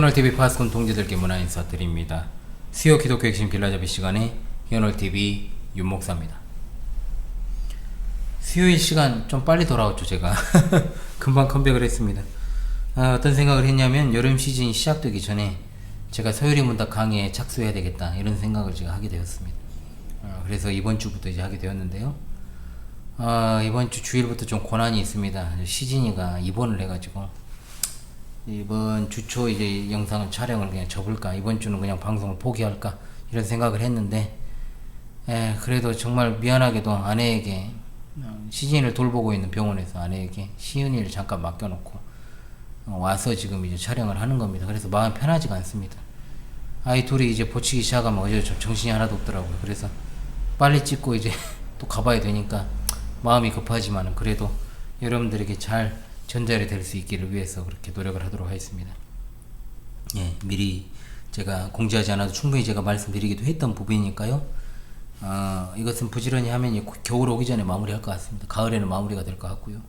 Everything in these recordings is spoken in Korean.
희열TV 파스콘 동지들께 문화 인사드립니다. 수요 기독교 핵심 빌라잡이 시간에 희열TV 윤목사입니다. 수요일 시간 좀 빨리 돌아왔죠 제가. 금방 컴백을 했습니다. 어떤 생각을 했냐면 여름 시즌이 시작되기 전에 제가 서유리 문답 강의에 착수해야 되겠다 이런 생각을 제가 하게 되었습니다. 그래서 이번 주부터 이제 하게 되었는데요. 이번 주 주일부터 좀 고난이 있습니다. 시진이가 입원을 해가지고 이번 주 초 이제 영상을 촬영을 그냥 접을까, 이번 주는 그냥 방송을 포기할까 이런 생각을 했는데, 그래도 정말 미안하게도 아내에게, 시진이를 돌보고 있는 병원에서 아내에게 시은이를 잠깐 맡겨놓고 와서 지금 이제 촬영을 하는 겁니다. 그래서 마음이 편하지가 않습니다. 아이 둘이 이제 보치기 시작하면 어제 좀 정신이 하나도 없더라고요. 그래서 빨리 찍고 이제 또 가봐야 되니까 마음이 급하지만은 그래도 여러분들에게 잘 전달이 될 수 있기를 위해서 그렇게 노력을 하도록 하겠습니다. 미리 제가 공지하지 않아도 충분히 제가 말씀드리기도 했던 부분이니까요. 이것은 부지런히 하면 겨울 오기 전에 마무리할 것 같습니다. 가을에는 마무리가 될 것 같고요.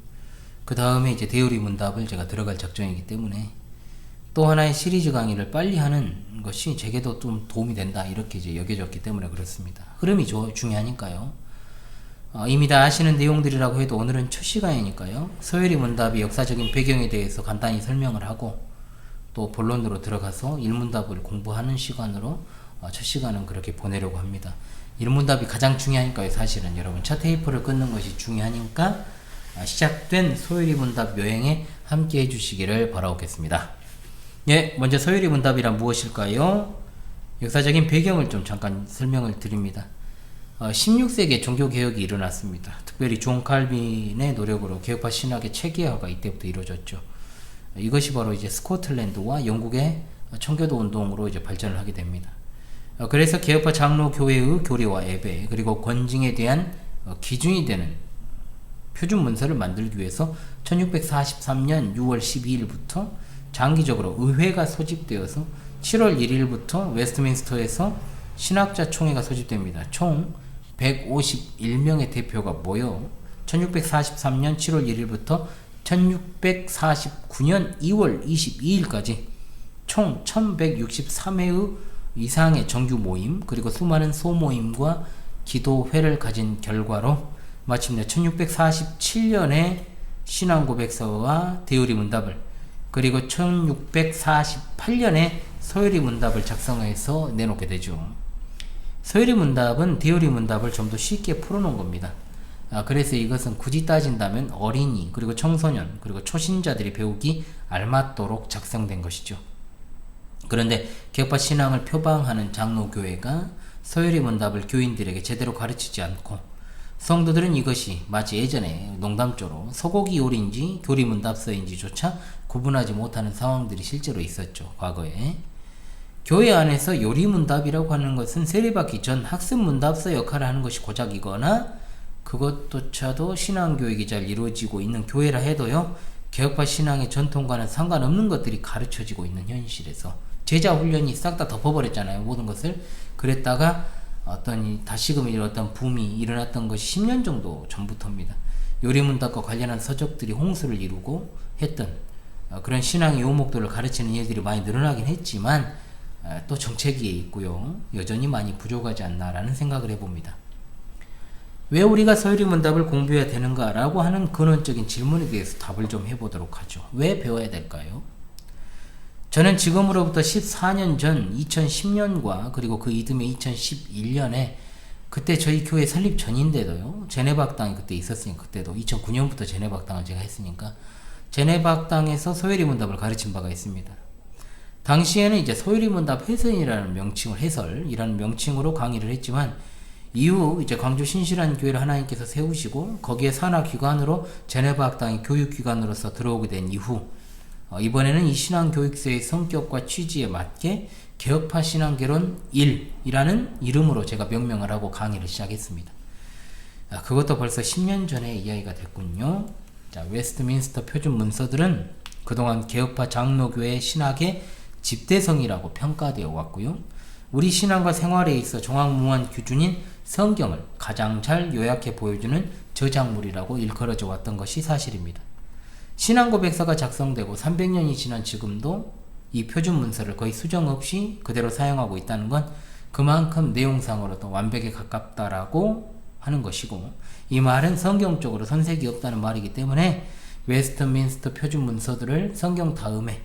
그 다음에 이제 대우리 문답을 제가 들어갈 작정이기 때문에 또 하나의 시리즈 강의를 빨리 하는 것이 제게도 좀 도움이 된다 이렇게 이제 여겨졌기 때문에 그렇습니다. 흐름이 중요하니까요. 이미 다 아시는 내용들이라고 해도 오늘은 첫 시간이니까요. 서유리 문답의 역사적인 배경에 대해서 간단히 설명을 하고 또 본론으로 들어가서 일문답을 공부하는 시간으로 첫 시간은 그렇게 보내려고 합니다. 일문답이 가장 중요하니까요. 사실은 여러분 첫 테이프를 끊는 것이 중요하니까 시작된 서유리 문답 여행에 함께 해주시기를 바라겠습니다. 먼저 서유리 문답이란 무엇일까요? 역사적인 배경을 좀 잠깐 설명을 드립니다. 16세기에 종교개혁이 일어났습니다. 특별히 존 칼빈의 노력으로 개혁파 신학의 체계화가 이때부터 이루어졌죠. 이것이 바로 이제 스코틀랜드와 영국의 청교도 운동으로 이제 발전을 하게 됩니다. 그래서 개혁파 장로교회의 교리와 예배 그리고 권징에 대한 기준이 되는 표준 문서를 만들기 위해서 1643년 6월 12일부터 장기적으로 의회가 소집되어서 7월 1일부터 웨스트민스터에서 신학자 총회가 소집됩니다. 총 151명의 대표가 모여 1643년 7월 1일부터 1649년 2월 22일까지 총 1163회의 이상의 정규 모임 그리고 수많은 소모임과 기도회를 가진 결과로 마침내 1647년에 신앙고백서와 대우리 문답을 그리고 1648년에 서유리 문답을 작성해서 내놓게 되죠. 서유리 문답은 대우리 문답을 좀 더 쉽게 풀어놓은 겁니다. 그래서 이것은 굳이 따진다면 어린이 그리고 청소년 그리고 초신자들이 배우기 알맞도록 작성된 것이죠. 그런데 개혁파 신앙을 표방하는 장로교회가 서유리 문답을 교인들에게 제대로 가르치지 않고 성도들은 이것이 마치 예전에 농담조로 소고기 요리인지 교리 문답서인지조차 구분하지 못하는 상황들이 실제로 있었죠. 과거에 교회 안에서 요리 문답이라고 하는 것은 세례받기 전 학습 문답서 역할을 하는 것이 고작이거나 그것조차도 신앙교육이 잘 이루어지고 있는 교회라 해도요, 개혁파 신앙의 전통과는 상관없는 것들이 가르쳐지고 있는 현실에서 제자 훈련이 싹 다 덮어버렸잖아요. 모든 것을. 그랬다가 다시금 어떤 붐이 일어났던 것이 10년 정도 전부터입니다. 요리 문답과 관련한 서적들이 홍수를 이루고 했던 그런 신앙의 요목들을 가르치는 일들이 많이 늘어나긴 했지만 또 정체기에 있고요. 여전히 많이 부족하지 않나라는 생각을 해봅니다. 왜 우리가 서유리 문답을 공부해야 되는가 라고 하는 근원적인 질문에 대해서 답을 좀 해보도록 하죠. 왜 배워야 될까요? 저는 지금으로부터 14년 전 2010년과 그리고 그 이듬해 2011년에 그때 저희 교회 설립 전인데도요. 제네박당이 그때 있었으니까 그때도 2009년부터 제네박당을 제가 했으니까 제네박당에서 서유리 문답을 가르친 바가 있습니다. 당시에는 이제 서유리 문답 해설이라는 명칭으로 강의를 했지만 이후 이제 광주 신실한 교회를 하나님께서 세우시고 거기에 산하기관으로 제네박당이 교육기관으로서 들어오게 된 이후 이번에는 이 신앙교육서의 성격과 취지에 맞게 개혁파 신앙개론 1이라는 이름으로 제가 명명을 하고 강의를 시작했습니다. 그것도 벌써 10년 전에 이야기가 됐군요. 웨스트민스터 표준 문서들은 그동안 개혁파 장로교회 신학의 집대성이라고 평가되어 왔고요. 우리 신앙과 생활에 있어 종합무한 기준인 성경을 가장 잘 요약해 보여주는 저작물이라고 일컬어져 왔던 것이 사실입니다. 신앙고백서가 작성되고 300년이 지난 지금도 이 표준 문서를 거의 수정 없이 그대로 사용하고 있다는 건 그만큼 내용상으로도 완벽에 가깝다라고 하는 것이고, 이 말은 성경적으로 선색이 없다는 말이기 때문에 웨스트민스터 표준 문서들을 성경 다음에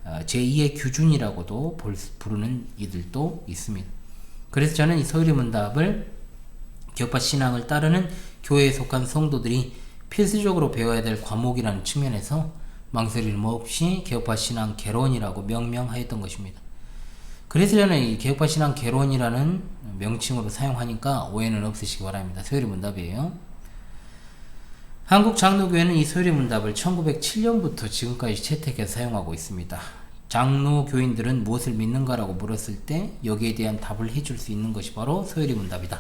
제2의 규준이라고도 부르는 이들도 있습니다. 그래서 저는 이 서유리 문답을 개혁파 신앙을 따르는 교회에 속한 성도들이 필수적으로 배워야 될 과목이라는 측면에서 망설임 없이 개혁파 신앙 개론이라고 명명하였던 것입니다. 그래서 저는 이 개혁파 신앙 개론이라는 명칭으로 사용하니까 오해는 없으시기 바랍니다. 서유리 문답이에요. 한국 장로교회는 이 서유리 문답을 1907년부터 지금까지 채택해서 사용하고 있습니다. 장로교인들은 무엇을 믿는가라고 물었을 때 여기에 대한 답을 해줄 수 있는 것이 바로 서유리 문답이다.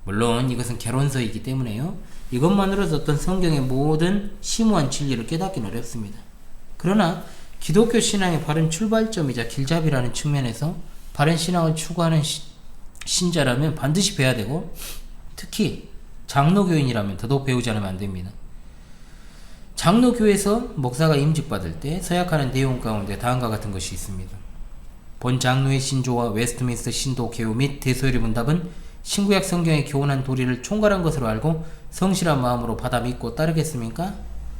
물론 이것은 개론서이기 때문에요. 이것만으로도 어떤 성경의 모든 심오한 진리를 깨닫기는 어렵습니다. 그러나 기독교 신앙의 바른 출발점이자 길잡이라는 측면에서 바른 신앙을 추구하는 신자라면 반드시 배워야 되고, 특히 장로교인이라면 더더욱 배우지 않으면 안 됩니다. 장로교에서 목사가 임직받을 때 서약하는 내용 가운데 다음과 같은 것이 있습니다. 본 장로의 신조와 웨스트민스터 신도 개요 및 대서유리 문답은 신구약 성경의 교훈한 도리를 총괄한 것으로 알고 성실한 마음으로 받아 믿고 따르겠습니까?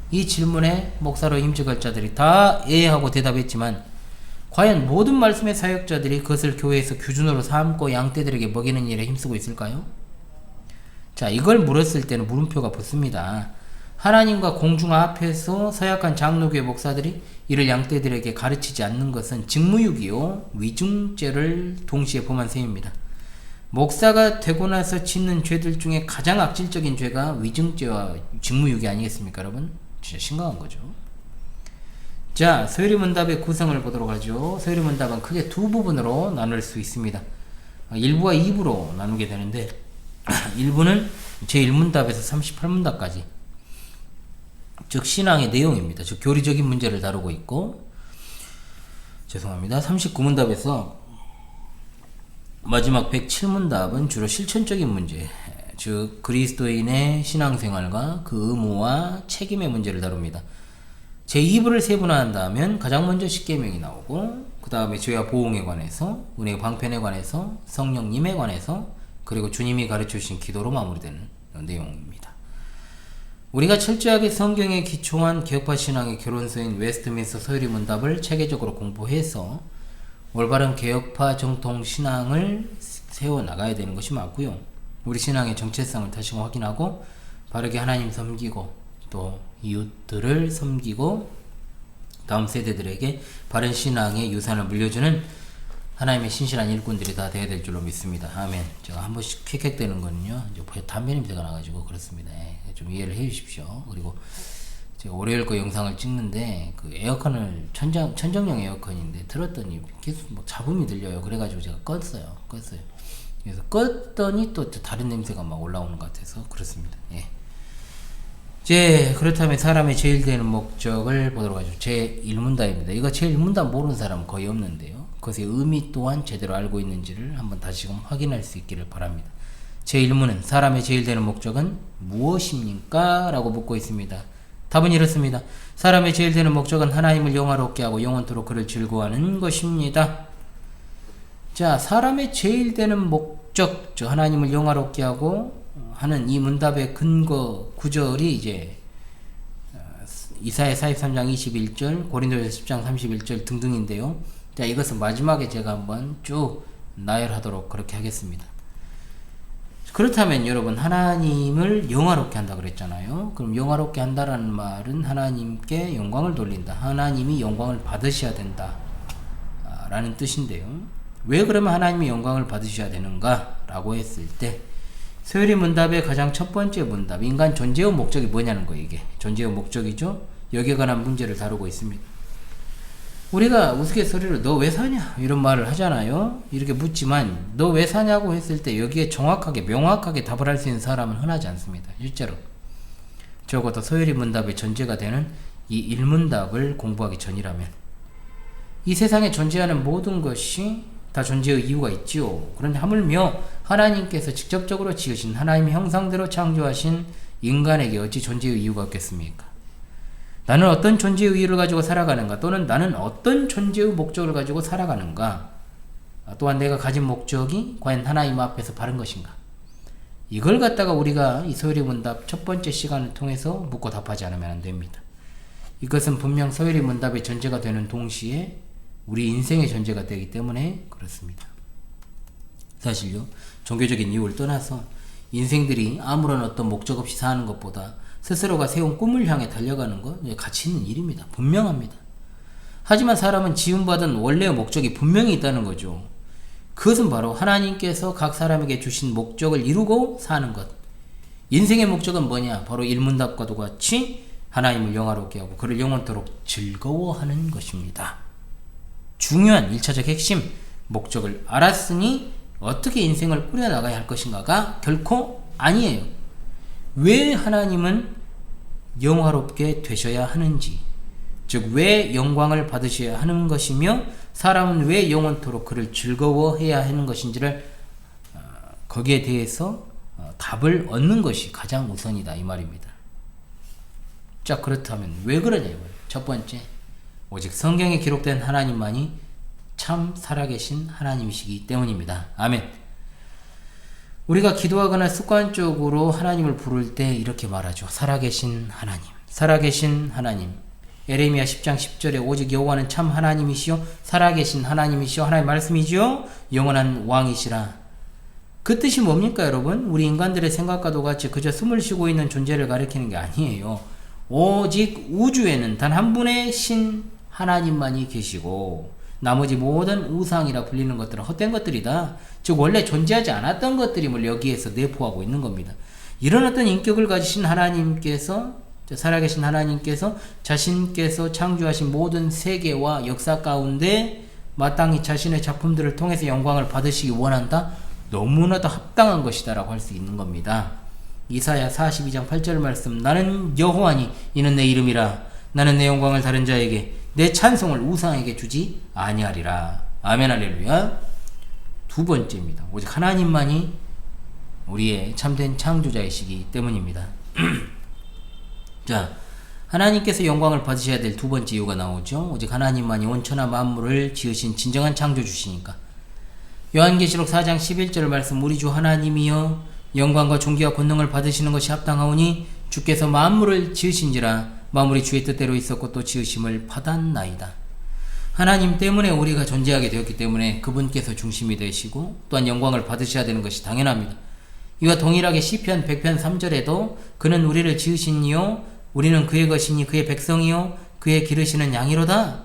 이 질문에 목사로 임직할 자들이 다 예하고 대답했지만 과연 모든 말씀의 사역자들이 그것을 교회에서 규준으로 삼고 양떼들에게 먹이는 일에 힘쓰고 있을까요? 자, 이걸 물었을 때는 물음표가 붙습니다. 하나님과 공중 앞에서 서약한 장로교회 목사들이 이를 양떼들에게 가르치지 않는 것은 직무유기요 위증죄를 동시에 범한 셈입니다. 목사가 되고 나서 짓는 죄들 중에 가장 악질적인 죄가 위증죄와 직무유기 아니겠습니까, 여러분? 진짜 심각한 거죠. 자, 서유리 문답의 구성을 보도록 하죠. 서유리 문답은 크게 두 부분으로 나눌 수 있습니다. 1부와 2부로 나누게 되는데 1부는 제1문답에서 38문답까지, 즉 신앙의 내용입니다. 즉 교리적인 문제를 다루고 있고, 39문답에서 마지막 107문답은 주로 실천적인 문제, 즉 그리스도인의 신앙생활과 그 의무와 책임의 문제를 다룹니다. 제2부를 세분화한다면 가장 먼저 십계명이 나오고, 그 다음에 죄와 보응에 관해서, 은혜 방편에 관해서, 성령님에 관해서, 그리고 주님이 가르쳐주신 기도로 마무리되는 내용입니다. 우리가 철저하게 성경에 기초한 개혁파 신앙의 결론서인 웨스트민스터 서유리 문답을 체계적으로 공부해서 올바른 개혁파 정통 신앙을 세워나가야 되는 것이 맞고요. 우리 신앙의 정체성을 다시 확인하고 바르게 하나님 섬기고 또 이웃들을 섬기고 다음 세대들에게 바른 신앙의 유산을 물려주는 하나님의 신실한 일꾼들이 다 되어야 될 줄로 믿습니다. 아멘. 제가 한 번씩 킥킥대는 거는요, 담배 냄새가 나가지고 그렇습니다. 좀 이해를 해 주십시오. 그리고 제가 월요일 거 영상을 찍는데 그 에어컨을 천정용 에어컨인데 틀었더니 계속 뭐 잡음이 들려요. 그래가지고 제가 껐어요. 그래서 껐더니 또 다른 냄새가 막 올라오는 것 같아서 그렇습니다. 예. 이제 그렇다면 사람의 제일 되는 목적을 보도록 하죠. 제1문답입니다. 이거 제1문답 모르는 사람은 거의 없는데요. 그것의 의미 또한 제대로 알고 있는지를 한번 다시금 확인할 수 있기를 바랍니다. 제1문은 사람의 제일 되는 목적은 무엇입니까? 라고 묻고 있습니다. 답은 이렇습니다. 사람의 제일 되는 목적은 하나님을 영화롭게 하고 영원토록 그를 즐거워하는 것입니다. 자, 사람의 제일 되는 목적, 즉 하나님을 영화롭게 하고 하는 이 문답의 근거 구절이 이제 이사야 43장 21절, 고린도전서 10장 31절 등등인데요. 자, 이것은 마지막에 제가 한번 쭉 나열하도록 그렇게 하겠습니다. 그렇다면 여러분, 하나님을 영화롭게 한다 그랬잖아요. 그럼 영화롭게 한다라는 말은 하나님께 영광을 돌린다, 하나님이 영광을 받으셔야 된다 라는 뜻인데요. 왜 그러면 하나님이 영광을 받으셔야 되는가 라고 했을 때 서유리 문답의 가장 첫 번째 문답, 인간 존재의 목적이 뭐냐는 거예요. 이게 존재의 목적이죠. 여기에 관한 문제를 다루고 있습니다. 우리가 우스갯소리로 너 왜 사냐 이런 말을 하잖아요. 이렇게 묻지만 너 왜 사냐고 했을 때 여기에 정확하게 명확하게 답을 할 수 있는 사람은 흔하지 않습니다. 실제로 적어도 서유리 문답의 전제가 되는 이 1문답을 공부하기 전이라면 이 세상에 존재하는 모든 것이 다 존재의 이유가 있지요. 그런데 하물며 하나님께서 직접적으로 지으신 하나님의 형상대로 창조하신 인간에게 어찌 존재의 이유가 없겠습니까? 나는 어떤 존재의 의의를 가지고 살아가는가, 또는 나는 어떤 존재의 목적을 가지고 살아가는가, 또한 내가 가진 목적이 과연 하나님 앞에서 바른 것인가, 이걸 갖다가 우리가 이 서열의 문답 첫 번째 시간을 통해서 묻고 답하지 않으면 안 됩니다. 이것은 분명 서열의 문답의 전제가 되는 동시에 우리 인생의 전제가 되기 때문에 그렇습니다. 사실요, 종교적인 이유를 떠나서 인생들이 아무런 어떤 목적 없이 사는 것보다 스스로가 세운 꿈을 향해 달려가는 것, 가치 있는 일입니다. 분명합니다. 하지만 사람은 지음받은 원래의 목적이 분명히 있다는 거죠. 그것은 바로 하나님께서 각 사람에게 주신 목적을 이루고 사는 것. 인생의 목적은 뭐냐? 바로 일문답과도 같이 하나님을 영화롭게 하고 그를 영원토록 즐거워하는 것입니다. 중요한 1차적 핵심 목적을 알았으니 어떻게 인생을 꾸려나가야 할 것인가가 결코 아니에요. 왜 하나님은 영화롭게 되셔야 하는지, 즉 왜 영광을 받으셔야 하는 것이며 사람은 왜 영원토록 그를 즐거워해야 하는 것인지를 거기에 대해서 답을 얻는 것이 가장 우선이다, 이 말입니다. 자, 그렇다면 왜 그러냐? 첫 번째, 오직 성경에 기록된 하나님만이 참 살아계신 하나님이시기 때문입니다. 아멘. 우리가 기도하거나 습관적으로 하나님을 부를 때 이렇게 말하죠. 살아계신 하나님, 살아계신 하나님. 에레미야 10장 10절에 오직 여호와는 참 하나님이시요 살아계신 하나님이시요 하나님 말씀이시요 영원한 왕이시라. 그 뜻이 뭡니까, 여러분? 우리 인간들의 생각과도 같이 그저 숨을 쉬고 있는 존재를 가리키는 게 아니에요. 오직 우주에는 단 한 분의 신 하나님만이 계시고 나머지 모든 우상이라 불리는 것들은 헛된 것들이다. 즉 원래 존재하지 않았던 것들임을 여기에서 내포하고 있는 겁니다. 이런 어떤 인격을 가지신 하나님께서, 살아계신 하나님께서 자신께서 창조하신 모든 세계와 역사 가운데 마땅히 자신의 작품들을 통해서 영광을 받으시기 원한다? 너무나도 합당한 것이다 라고 할 수 있는 겁니다. 이사야 42장 8절 말씀, 나는 여호와니 이는 내 이름이라. 나는 내 영광을 다른 자에게 내 찬송을 우상에게 주지 아니하리라. 아멘, 할렐루야. 두 번째입니다. 오직 하나님만이 우리의 참된 창조자이시기 때문입니다. 자, 하나님께서 영광을 받으셔야 될 두 번째 이유가 나오죠. 오직 하나님만이 온천하 만물을 지으신 진정한 창조주시니까. 요한계시록 4장 11절 말씀, 우리 주 하나님이여 영광과 존귀와 권능을 받으시는 것이 합당하오니 주께서 만물을 지으신지라. 만물이 주의 뜻대로 있었고 또 지으심을 받았나이다. 하나님 때문에 우리가 존재하게 되었기 때문에 그분께서 중심이 되시고 또한 영광을 받으셔야 되는 것이 당연합니다. 이와 동일하게 시편 100편 3절에도 그는 우리를 지으시니요 우리는 그의 것이니 그의 백성이요 그의 기르시는 양이로다.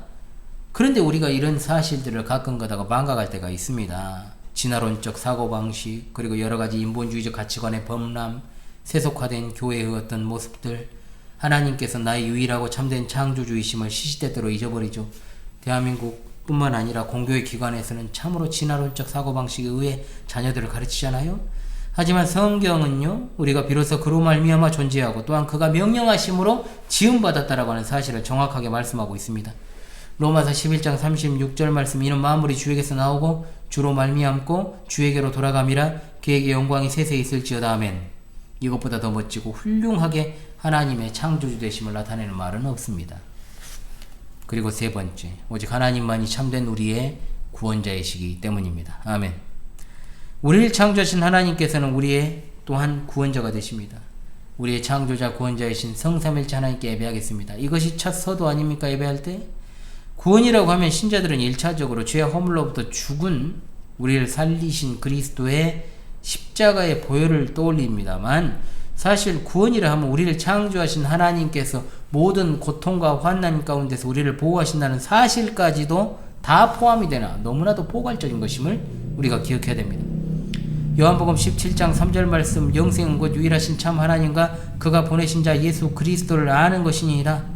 그런데 우리가 이런 사실들을 가끔 가다가 망각할 때가 있습니다. 진화론적 사고방식, 그리고 여러가지 인본주의적 가치관의 범람, 세속화된 교회의 어떤 모습들, 하나님께서 나의 유일하고 참된 창조주이심을 시시때때로 잊어버리죠. 대한민국 뿐만 아니라 공교의 기관에서는 참으로 진화론적 사고방식에 의해 자녀들을 가르치잖아요. 하지만 성경은요, 우리가 비로소 그로 말미암아 존재하고 또한 그가 명령하심으로 지음받았다라고 하는 사실을 정확하게 말씀하고 있습니다. 로마서 11장 36절 말씀, 이는 만물이 주에게서 나오고 주로 말미암고 주에게로 돌아감이라. 그에게 영광이 세세 있을지어다. 아멘. 이것보다 더 멋지고 훌륭하게 하나님의 창조주 되심을 나타내는 말은 없습니다. 그리고 세 번째, 오직 하나님만이 참된 우리의 구원자이시기 때문입니다. 아멘. 우리를 창조하신 하나님께서는 우리의 또한 구원자가 되십니다. 우리의 창조자 구원자이신 성삼일체 하나님께 예배하겠습니다. 이것이 첫 서도 아닙니까? 예배할 때 구원이라고 하면 신자들은 1차적으로 죄와 허물로부터 죽은 우리를 살리신 그리스도의 십자가의 보혈을 떠올립니다만, 사실 구원이라 하면 우리를 창조하신 하나님께서 모든 고통과 환난 가운데서 우리를 보호하신다는 사실까지도 다 포함이 되나 너무나도 포괄적인 것임을 우리가 기억해야 됩니다. 요한복음 17장 3절 말씀, 영생은 곧 유일하신 참 하나님과 그가 보내신 자 예수 그리스도를 아는 것이니라.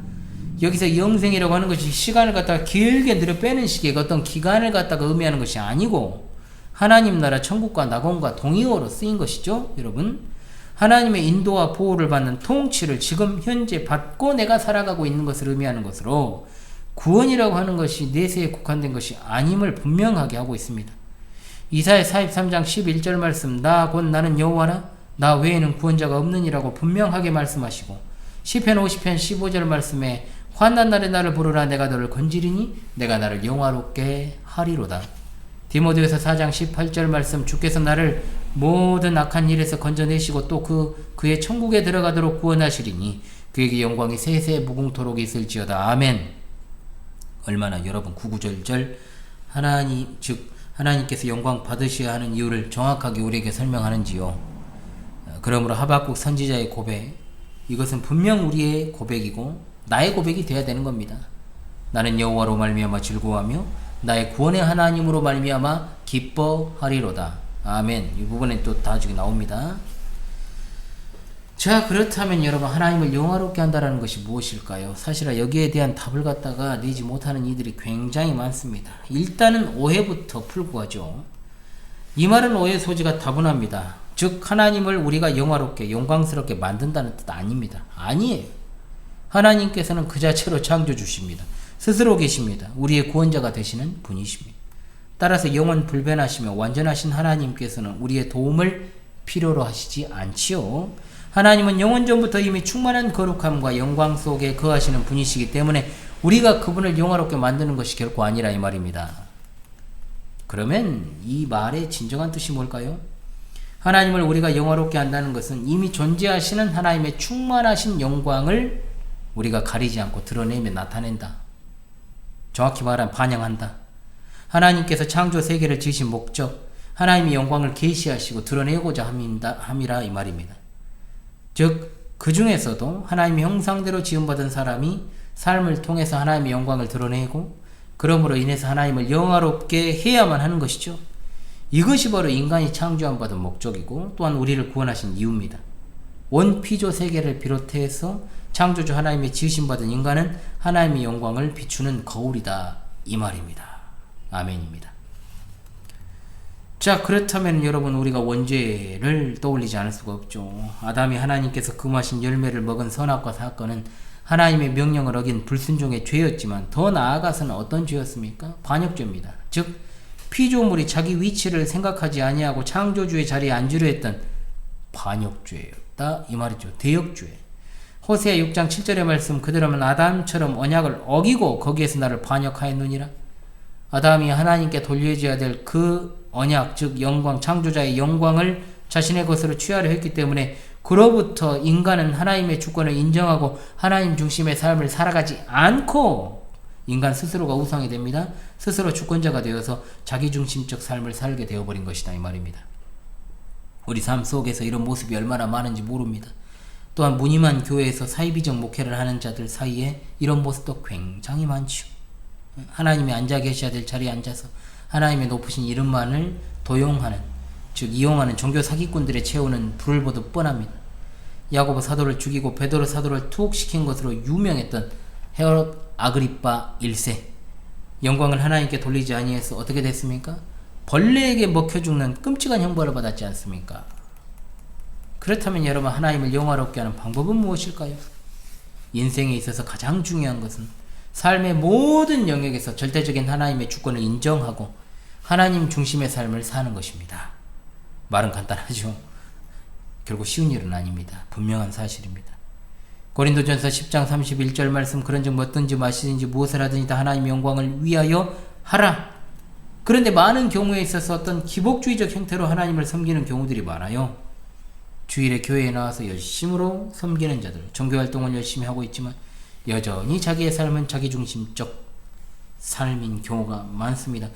여기서 영생이라고 하는 것이 시간을 갖다가 길게 늘어 빼는 식의 어떤 기간을 갖다가 의미하는 것이 아니고 하나님 나라 천국과 낙원과 동의어로 쓰인 것이죠. 여러분, 하나님의 인도와 보호를 받는 통치를 지금 현재 받고 내가 살아가고 있는 것을 의미하는 것으로 구원이라고 하는 것이 내세에 국한된 것이 아님을 분명하게 하고 있습니다. 이사야 43장 11절 말씀, 나 곧 나는 여호와라 나 외에는 구원자가 없느니라고 분명하게 말씀하시고, 시편 50편 15절 말씀에 환난 날에 나를 부르라. 내가 너를 건지리니 내가 나를 영화롭게 하리로다. 디모데후서 4장 18절 말씀. 주께서 나를 모든 악한 일에서 건져내시고 또 그의 천국에 들어가도록 구원하시리니 그에게 영광이 세세 무궁토록 있을지어다. 아멘. 얼마나 여러분 구구절절 하나님께서 영광 받으셔야 하는 이유를 정확하게 우리에게 설명하는지요. 그러므로 하박국 선지자의 고백, 이것은 분명 우리의 고백이고 나의 고백이 되어야 되는 겁니다. 나는 여호와로 말미암아 즐거워하며 나의 구원의 하나님으로 말미암아 기뻐하리로다. 아멘. 이 부분에 또 나중에 나옵니다. 자, 그렇다면 여러분, 하나님을 영화롭게 한다는 것이 무엇일까요? 사실은 여기에 대한 답을 갖다가 내지 못하는 이들이 굉장히 많습니다. 일단은 오해부터 풀고 가죠. 이 말은 오해 소지가 다분합니다. 즉 하나님을 우리가 영화롭게 영광스럽게 만든다는 뜻 아닙니다. 아니에요. 하나님께서는 그 자체로 창조주십니다. 스스로 계십니다. 우리의 구원자가 되시는 분이십니다. 따라서 영원 불변하시며 완전하신 하나님께서는 우리의 도움을 필요로 하시지 않지요. 하나님은 영원 전부터 이미 충만한 거룩함과 영광 속에 거하시는 분이시기 때문에 우리가 그분을 영화롭게 만드는 것이 결코 아니라 이 말입니다. 그러면 이 말의 진정한 뜻이 뭘까요? 하나님을 우리가 영화롭게 한다는 것은 이미 존재하시는 하나님의 충만하신 영광을 우리가 가리지 않고 드러내며 나타낸다. 정확히 말하면 반영한다. 하나님께서 창조 세계를 지으신 목적, 하나님의 영광을 계시하시고 드러내고자 함이라 이 말입니다. 즉, 그 중에서도 하나님의 형상대로 지음받은 사람이 삶을 통해서 하나님의 영광을 드러내고 그러므로 인해서 하나님을 영화롭게 해야만 하는 것이죠. 이것이 바로 인간이 창조함 받은 목적이고 또한 우리를 구원하신 이유입니다. 온 피조 세계를 비롯해서 창조주 하나님의 지으심 받은 인간은 하나님의 영광을 비추는 거울이다 이 말입니다. 아멘입니다. 자, 그렇다면 여러분, 우리가 원죄를 떠올리지 않을 수가 없죠. 아담이 하나님께서 금하신 열매를 먹은 선악과 사건은 하나님의 명령을 어긴 불순종의 죄였지만 더 나아가서는 어떤 죄였습니까? 반역죄입니다. 즉 피조물이 자기 위치를 생각하지 아니하고 창조주의 자리에 앉으려 했던 반역죄였다 이 말이죠. 대역죄. 호세아 6장 7절의 말씀 그대로면 아담처럼 언약을 어기고 거기에서 나를 반역하였느니라. 아담이 하나님께 돌려줘야 될 그 언약, 즉 영광, 창조자의 영광을 자신의 것으로 취하려 했기 때문에 그로부터 인간은 하나님의 주권을 인정하고 하나님 중심의 삶을 살아가지 않고 인간 스스로가 우상이 됩니다. 스스로 주권자가 되어서 자기중심적 삶을 살게 되어버린 것이다 이 말입니다. 우리 삶 속에서 이런 모습이 얼마나 많은지 모릅니다. 또한 무늬만 교회에서 사이비적 목회를 하는 자들 사이에 이런 모습도 굉장히 많죠. 하나님이 앉아 계셔야 될 자리에 앉아서 하나님의 높으신 이름만을 도용하는, 즉 이용하는 종교 사기꾼들의 채우는 불을 보듯 뻔합니다. 야고보 사도를 죽이고 베드로 사도를 투옥시킨 것으로 유명했던 헤롯 아그리빠 1세, 영광을 하나님께 돌리지 아니해서 어떻게 됐습니까? 벌레에게 먹혀 죽는 끔찍한 형벌을 받았지 않습니까? 그렇다면 여러분, 하나님을 영화롭게 하는 방법은 무엇일까요? 인생에 있어서 가장 중요한 것은 삶의 모든 영역에서 절대적인 하나님의 주권을 인정하고 하나님 중심의 삶을 사는 것입니다. 말은 간단하죠. 결국 쉬운 일은 아닙니다. 분명한 사실입니다. 고린도전서 10장 31절 말씀 그런즉 뭐든지 마시든지 무엇을 하든지 다 하나님의 영광을 위하여 하라. 그런데 많은 경우에 있어서 어떤 기복주의적 형태로 하나님을 섬기는 경우들이 많아요. 주일에 교회에 나와서 열심으로 섬기는 자들, 종교활동을 열심히 하고 있지만 여전히 자기의 삶은 자기중심적 삶인 경우가 많습니다.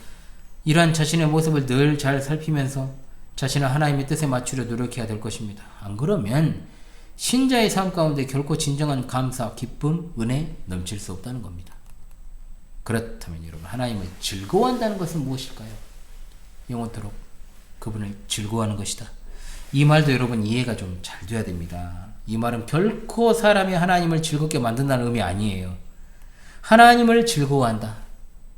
이러한 자신의 모습을 늘 잘 살피면서 자신을 하나님의 뜻에 맞추려 노력해야 될 것입니다. 안 그러면 신자의 삶 가운데 결코 진정한 감사, 기쁨, 은혜 넘칠 수 없다는 겁니다. 그렇다면 여러분, 하나님을 즐거워한다는 것은 무엇일까요? 영원토록 그분을 즐거워하는 것이다. 이 말도 여러분 이해가 좀 잘 돼야 됩니다. 이 말은 결코 사람이 하나님을 즐겁게 만든다는 의미 아니에요. 하나님을 즐거워한다.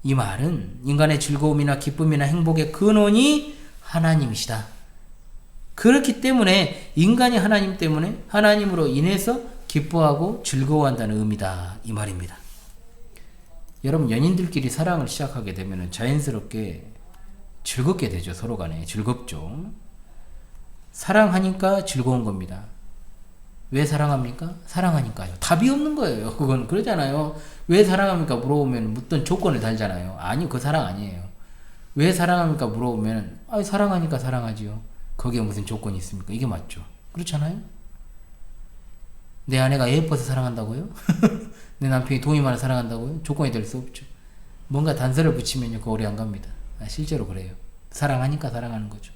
이 말은 인간의 즐거움이나 기쁨이나 행복의 근원이 하나님이시다. 그렇기 때문에 인간이 하나님 때문에 하나님으로 인해서 기뻐하고 즐거워한다는 의미다 이 말입니다. 여러분, 연인들끼리 사랑을 시작하게 되면 자연스럽게 즐겁게 되죠. 서로 간에 즐겁죠. 사랑하니까 즐거운 겁니다. 왜 사랑합니까? 사랑하니까요. 답이 없는 거예요. 그건 그러잖아요. 왜 사랑합니까? 물어보면 묻던 조건을 달잖아요. 아니, 그 사랑 아니에요. 왜 사랑합니까? 물어보면 사랑하니까 사랑하지요. 거기에 무슨 조건이 있습니까? 이게 맞죠. 그렇잖아요. 내 아내가 예뻐서 사랑한다고요? 내 남편이 돈이 많아 사랑한다고요? 조건이 될 수 없죠. 뭔가 단서를 붙이면요, 그 오래 안 갑니다. 실제로 그래요. 사랑하니까 사랑하는 거죠.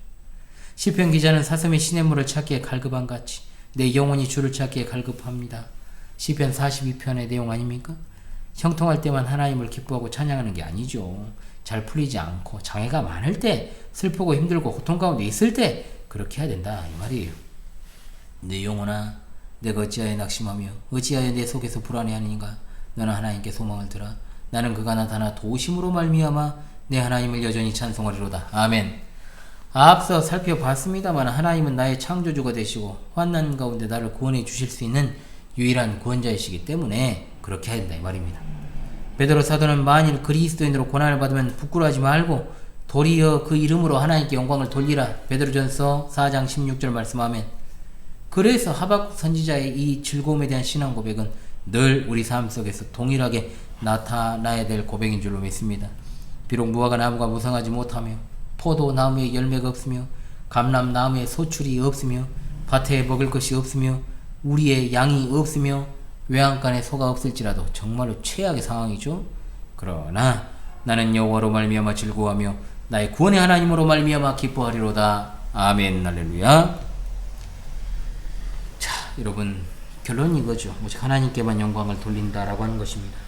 시편 기자는 사슴이 시냇물을 찾기에 갈급한 같이 내 영혼이 주를 찾기에 갈급합니다. 시편 42편의 내용 아닙니까? 형통할 때만 하나님을 기뻐하고 찬양하는 게 아니죠. 잘 풀리지 않고 장애가 많을 때, 슬프고 힘들고 고통 가운데 있을 때 그렇게 해야 된다 이 말이에요. 내 영혼아, 내가 어찌하여 낙심하며 어찌하여 내 속에서 불안해하는가? 너는 하나님께 소망을 들어. 나는 그가 나타나 도우심으로 말미암아 내 하나님을 여전히 찬송하리로다. 아멘. 앞서 살펴봤습니다만 하나님은 나의 창조주가 되시고 환난 가운데 나를 구원해 주실 수 있는 유일한 구원자이시기 때문에 그렇게 해야 된다 이 말입니다. 베드로 사도는 만일 그리스도인으로 고난을 받으면 부끄러워하지 말고 도리어 그 이름으로 하나님께 영광을 돌리라. 베드로전서 4장 16절 말씀하면, 그래서 하박국 선지자의 이 즐거움에 대한 신앙 고백은 늘 우리 삶 속에서 동일하게 나타나야 될 고백인 줄로 믿습니다. 비록 무화과 나무가 무성하지 못하며 포도나무에 열매가 없으며 감람나무에 소출이 없으며 밭에 먹을 것이 없으며 우리의 양이 없으며 외양간에 소가 없을지라도 정말로 최악의 상황이죠. 그러나 나는 여호와로 말미암아 즐거워하며 나의 구원의 하나님으로 말미암아 기뻐하리로다. 아멘. 할렐루야. 자, 여러분, 결론은 이거죠. 오직 하나님께만 영광을 돌린다라고 하는 것입니다.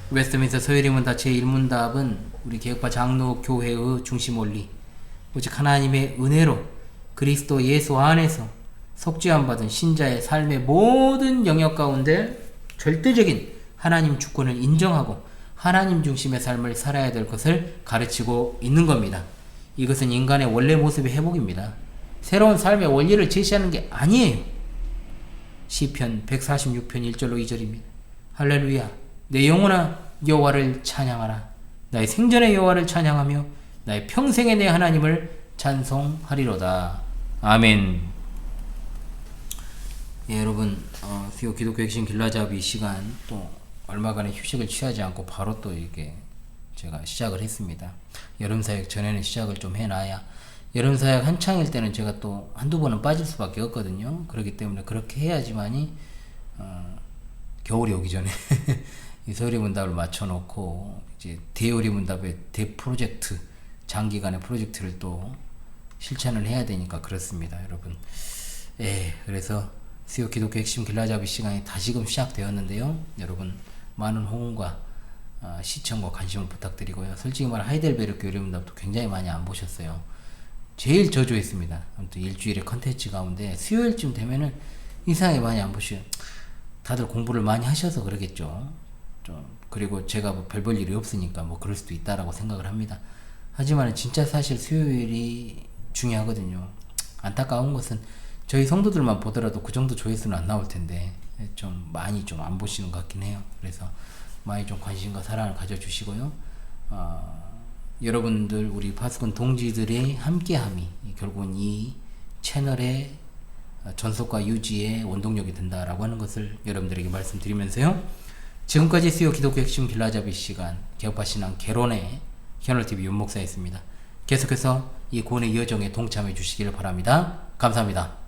웨스트민스터 서유리문답 제1문답은 우리 개혁파 장로교회의 중심 원리, 오직 하나님의 은혜로 그리스도 예수 안에서 속죄함 받은 신자의 삶의 모든 영역 가운데 절대적인 하나님 주권을 인정하고 하나님 중심의 삶을 살아야 될 것을 가르치고 있는 겁니다. 이것은 인간의 원래 모습의 회복입니다. 새로운 삶의 원리를 제시하는 게 아니에요. 시편 146편 1절로 2절입니다. 할렐루야. 내 영혼아 여호와를 찬양하라. 나의 생전의 여호와를 찬양하며 나의 평생의 내 하나님을 찬송하리로다. 아멘. 예, 여러분, 수요 기독교 핵심 길라잡이 시간 또 얼마간의 휴식을 취하지 않고 바로 또 이렇게 제가 시작을 했습니다. 여름사역 전에는 시작을 좀 해놔야, 여름사역 한창일 때는 제가 또 한두 번은 빠질 수밖에 없거든요. 그렇기 때문에 그렇게 해야지만이 겨울이 오기 전에 이 서울이 문답을 맞춰놓고 이제 대우리 문답의 대프로젝트, 장기간의 프로젝트를 또 실천을 해야 되니까 그렇습니다, 여러분. 예, 그래서 수요 기독교 핵심 길라잡이 시간이 다시금 시작되었는데요. 여러분, 많은 호응과 시청과 관심을 부탁드리고요. 솔직히 말해 하이델베르크 요리문답도 굉장히 많이 안 보셨어요. 제일 저조했습니다. 아무튼 일주일의 컨텐츠 가운데 수요일쯤 되면은 이상하게 많이 안 보셔요. 다들 공부를 많이 하셔서 그러겠죠. 그리고 제가 뭐 별 볼 일이 없으니까 뭐 그럴 수도 있다라고 생각을 합니다. 하지만 진짜 사실 수요일이 중요하거든요. 안타까운 것은 저희 성도들만 보더라도 그 정도 조회수는 안 나올 텐데 좀 많이 좀 안 보시는 것 같긴 해요. 그래서 많이 좀 관심과 사랑을 가져주시고요. 여러분들, 우리 파수꾼 동지들의 함께함이 결국은 이 채널의 전속과 유지의 원동력이 된다라고 하는 것을 여러분들에게 말씀드리면서요. 지금까지 수요 기독교 핵심 길라잡이 시간, 개혁파 신앙 개론의 현월TV 윤목사였습니다. 계속해서 이 구원의 여정에 동참해 주시길 바랍니다. 감사합니다.